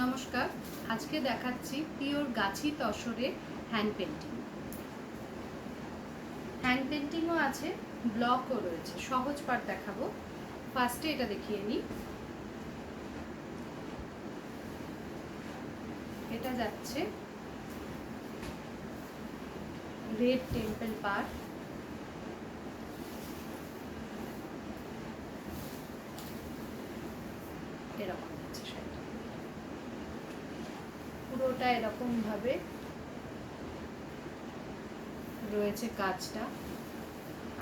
নমস্কার, আজকে দেখাচ্ছি পিওর গাছি তসরে হ্যান্ড পেন্টিং। হ্যান্ড পেন্টিংও আছে, ব্লকও রয়েছে। সহজ পাঠ দেখাবো। ফার্স্টে এটা দেখিয়ে নিই। এটা যাচ্ছে রেড টেম্পল পার, এরকম যাচ্ছে শাড়িটা। পুরোটা এরকম ভাবে রয়েছে কাজটা,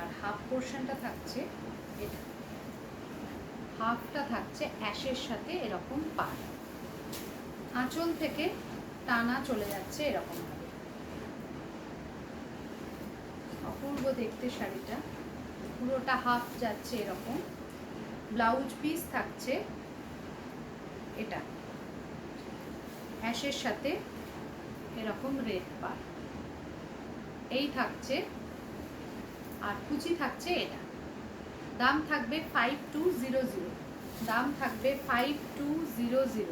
আর হাফ পোর্শনটা থাকছে এটা, হাফটা থাকছে অ্যাশের সাথে এরকম পার। আঁচল থেকে টানা চলে যাচ্ছে এরকম ভাবে। অপূর্ব দেখতে শাড়িটা, পুরোটা হাফ যাচ্ছে এরকম। ব্লাউজ পিস থাকছে এটা, অ্যাশের সাথে এরকম রেড পার, এই থাকছে। আর কুচি থাকছে এটা। দাম থাকবে 5200, দাম থাকবে 5200,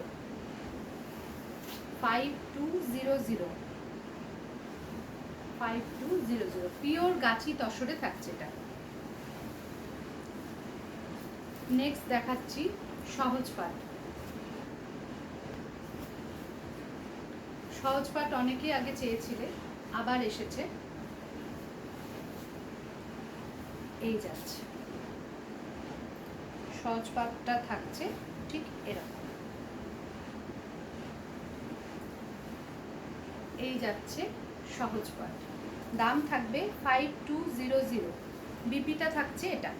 5200, 5200। পিওর গাছি তসরে থাকছে এটা। নেক্সট দেখাচ্ছি সহজ পাট। সহজ পাট অনেকেই আগে চেয়েছিলে, আবার এসেছে। এই যাচ্ছে সহজ পাটটা, থাকছে ঠিক এরকম। এই যাচ্ছে সহজ পাট, দাম থাকবে 5200। বিপিটা থাকছে এটা,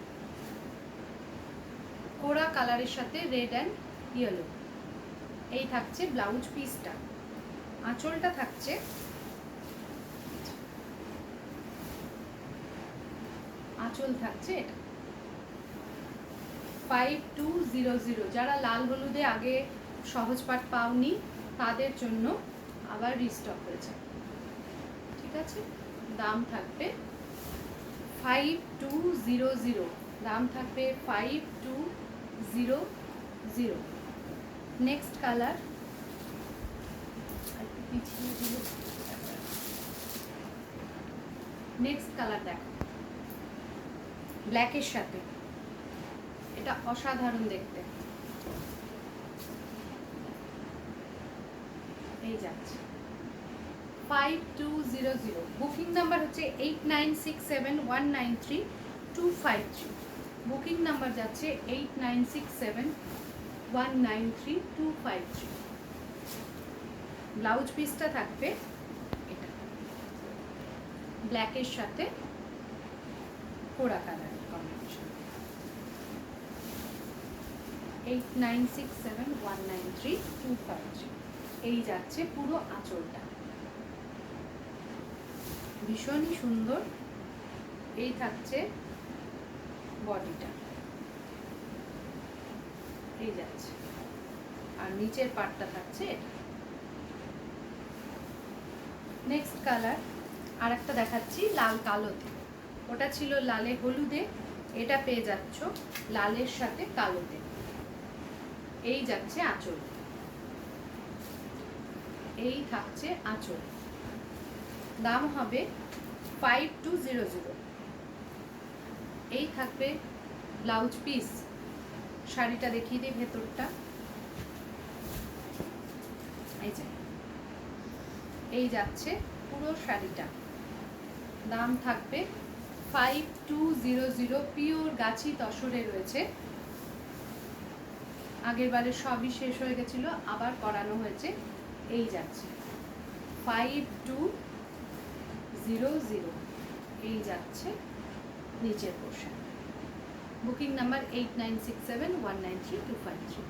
কোরা কালারের সাথে রেড অ্যান্ড ইয়েলো। এই থাকছে ব্লাউজ পিসটা। আঁচলটা থাকছে আঁচল থাকছে এটা। 5200। যারা লাল হলুদে আগে সহজ পাট পাওনি তাদের জন্য আবার রিস্টক হয়েছে, ঠিক আছে। দাম থাকবে 5200, দাম থাকবে 5200। নেক্সট কালার, নেক্সট কালার দেখো, ব্ল্যাকের সাথে। এটা অসাধারণ দেখতে। এই যাচ্ছে 5200। বুকিং নাম্বার হচ্ছে 8967193253। বুকিং নাম্বার যাচ্ছে 8967193253। ব্লাউজ পিসটা থাকবে এটা, ব্ল্যাকের সাথে কোরা কালারের কম্বিনেশন। 8967193253। এই যাচ্ছে পুরো আঁচলটা, ভীষণই সুন্দর। এই থাকছে বডিটা, এই যাচ্ছে। আর নিচের পার্টটা থাকছে এটা। নেক্সট কালার আর একটা দেখাচ্ছি লাল কালোতে। ওটা ছিল লালে হলুদে, এটা পেয়ে যাচ্ছ লালের সাথে কালোতে। এই যাচ্ছে আঁচল, এই থাকছে আঁচল। দাম হবে 5200। এই থাকবে ব্লাউজ পিস। শাড়িটা দেখিয়ে দিই ভেতরটা। এই যে এই যাচ্ছে পুরো শাড়িটা। দাম থাকবে 5200। পিওর গাছি তসরে রয়েছে। আগের বারে সবই শেষ হয়ে গেছিল, আবার করানো হয়েছে। এই যাচ্ছে 5200। এই যাচ্ছে নিচের পোর্শন। Booking number 8967193253।